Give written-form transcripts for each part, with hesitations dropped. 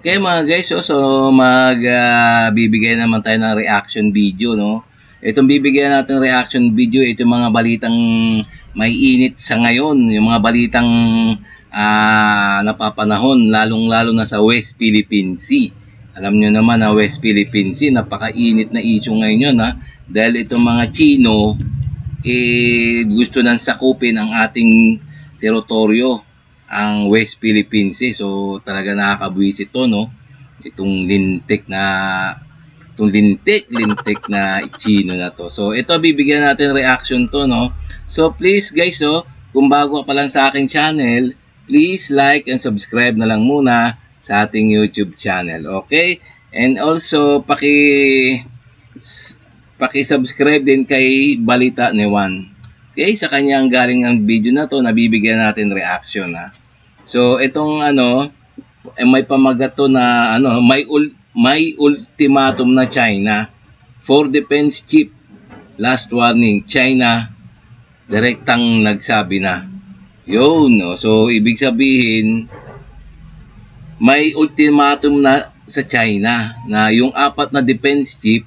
Okay mga guys, so bibigay naman tayo ng reaction video, no? Itong bibigyan natin reaction video, ito mga balitang may init sa ngayon, yung mga balitang napapanahon, lalong-lalo na sa West Philippine Sea. Alam nyo naman na West Philippine Sea, napakainit na issue ngayon yun, ha? Dahil itong mga Chino, gusto nang sakupin ang ating teritoryo, ang West Philippine Sea. So talaga nakakabwisit to, no? Itong lintik na Chino na to. So ito bibigyan natin reaction to, no? So please guys, so kung bago ka pa lang sa aking channel, please like and subscribe na lang muna sa ating YouTube channel. Okay? And also paki-subscribe din kay Balita ni Juan. Okay, sa kanyang galing ang video na to, nabibigyan natin reaction, ha. So itong may pamagato na may ultimatum na China for defense chief. Last warning, China direktang nagsabi na. Yun, no? So ibig sabihin may ultimatum na sa China na yung apat na defense chief,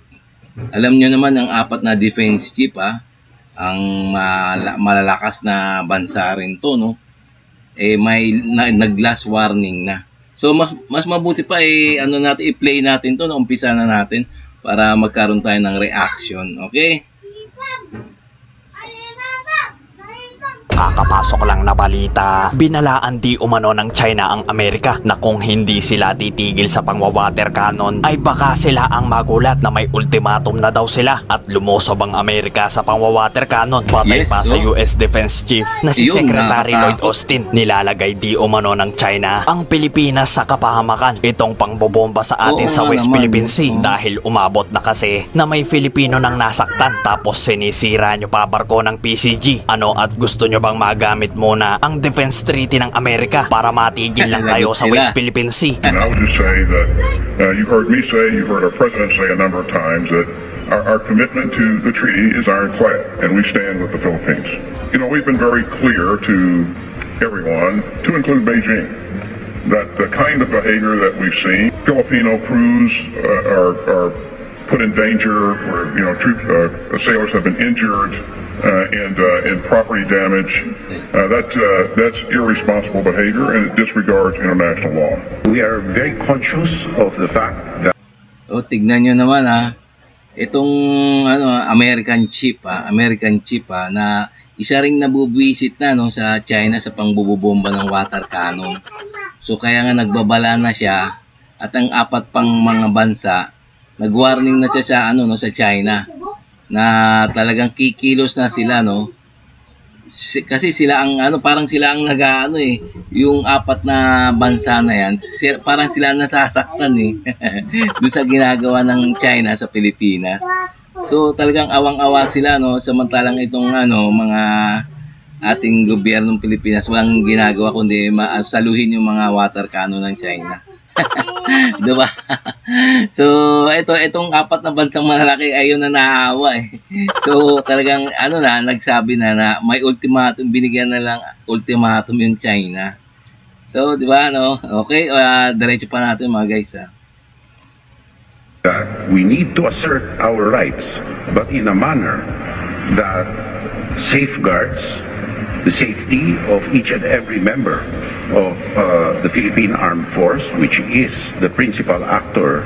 alam nyo naman ang apat na defense chief, ang malalakas na bansa rin to, no? May nag-last warning na. So mas mabuti pa natin i-play natin to, umpisa na natin para magkaroon tayo ng reaction, okay? Kakapasok lang na balita, binalaan di umano ng China ang Amerika na kung hindi sila titigil sa pangwawater cannon ay baka sila ang magulat na may ultimatum na daw sila at lumusob ang Amerika sa pangwawater cannon. Batay pa sa US Defense Chief na si Secretary Lloyd Austin, nilalagay di umano ng China ang Pilipinas sa kapahamakan itong pangbobomba sa atin sa West Philippine Sea dahil umabot na kasi na may Filipino nang nasaktan tapos sinisira nyo pa barko ng PCG. Ano at gusto nyo bang magamit muna ang Defense Treaty ng Amerika para matigil lang kayo sa West Philippine Sea? And I would just say that you've heard me say, you've heard our president say a number of times that our commitment to the treaty is ironclad, and we stand with the Philippines. You know, we've been very clear to everyone, to include Beijing, that the kind of behavior that we've seen, Filipino crews are put in danger, where sailors have been injured. And property damage, that's irresponsible behavior and it disregards international law. We are very conscious of the fact that tignan nyo naman, itong American chief na isa ring nabubwisit na, no, sa China sa pangbubomba ng water cannon. So kaya nga nagbabala na siya at ang apat pang mga bansa nagwarning na siya sa China na talagang kikilos na sila, no? Kasi sila ang parang sila ang yung apat na bansa na yan, parang sila nasasaktan doon sa ginagawa ng China sa Pilipinas. So talagang awang-awa sila, no, samantalang itong mga ating gobyernong Pilipinas walang ginagawa kundi saluhin yung mga water cannon ng China. Diba? So itong apat na bansang malalaki ayun na naawa So talagang nagsabi na may ultimatum, binigyan na lang ultimatum yung China. So diba, no? Okay, diretso pa natin mga guys, we need to assert our rights, but in a manner that safeguards the safety of each and every member of the Philippine Armed Force, which is the principal actor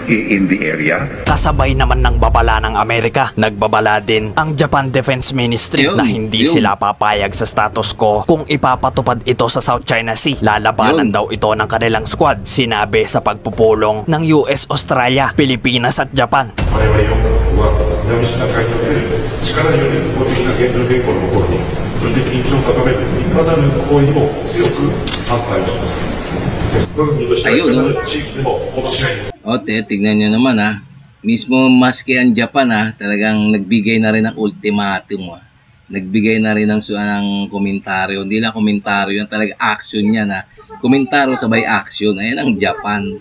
in the area. Kasabay naman ng babala ng Amerika, nagbabala din ang Japan Defense Ministry na hindi sila papayag sa status quo kung ipapatupad ito sa South China Sea. Lalabanan daw ito ng kanilang squad, sinabi sa pagpupulong ng US, Australia, Pilipinas at Japan. Ayun, no? Tignan nyo naman, mismo maski ang Japan, talagang nagbigay na rin ng ultimatum, nagbigay na rin ng komentaryo, hindi lang komentaryo, yung talaga action niya, komentaryo sabay action. Ayan ang Japan.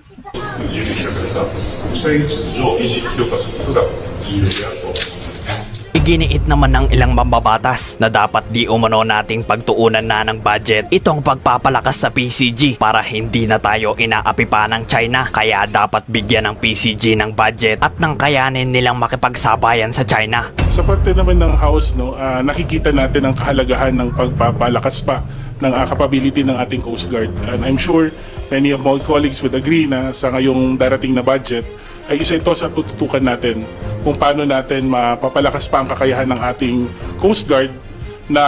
Iginiit naman ng ilang mambabatas na dapat di umano nating pagtuunan na ng budget itong pagpapalakas sa PCG para hindi na tayo inaapi pa ng China. Kaya dapat bigyan ng PCG ng budget at nang kayanin nilang makipagsabayan sa China. Sa parte naman ng House, nakikita natin ang kahalagahan ng pagpapalakas pa ng capability ng ating Coast Guard. And I'm sure many of my colleagues would agree na sa ngayong darating na budget ay isa ito sa tututukan natin kung paano natin mapapalakas pa ang kakayahan ng ating Coast Guard na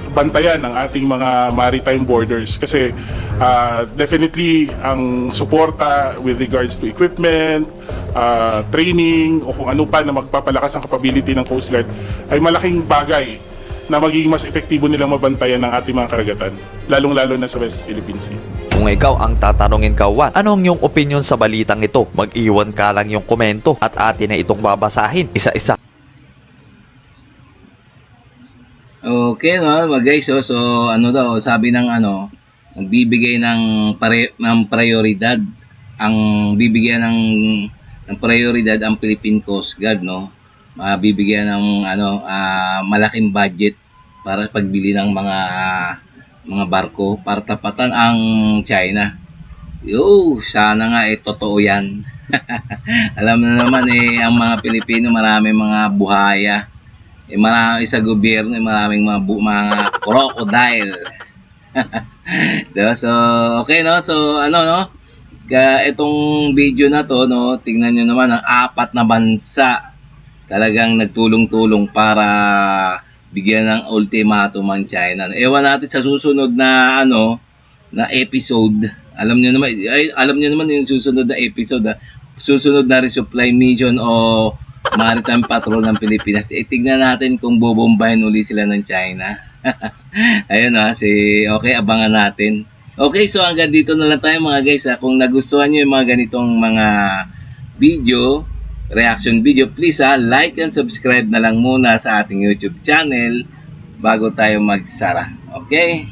bantayan ang ating mga maritime borders. Kasi definitely ang suporta with regards to equipment, training o kung ano pa na magpapalakas ang capability ng Coast Guard ay malaking bagay na magiging mas epektibo nilang mabantayan ng ating mga karagatan, lalong-lalo na sa West Philippine Sea. Kung ikaw ang tatanungin, Kawan, anong iyong opinion sa balitang ito? Mag-iwan ka lang yung komento at atin na itong babasahin isa-isa. Okay, no, mga guys, so ano daw, sabi ng bibigay ng prioridad, ang bibigyan ng prioridad ang Philippine Coast Guard, no? Mabibigyan ng malaking budget para pagbili ng mga barko para tapatan ang China. Sana nga totoo 'yan. Alam na naman ang mga Pilipino maraming mga buhaya. Marami sa gobyerno, maraming mga crocodile. So, okay, no? So, itong video na to, no, tingnan nyo naman ang 4 na bansa talagang nagtulong-tulong para bigyan ng ultimatum ang China. Ewan natin sa susunod na na episode. Alam niyo naman yung susunod na episode, susunod na resupply mission o maritime patrol ng Pilipinas. Tingnan natin kung bobombahin uli sila ng China. Ayun okay, abangan natin. Okay, so hanggang dito na lang tayo mga guys. Kung nagustuhan niyo yung mga ganitong mga video, reaction video, please like and subscribe na lang muna sa ating YouTube channel bago tayo magsara. Okay?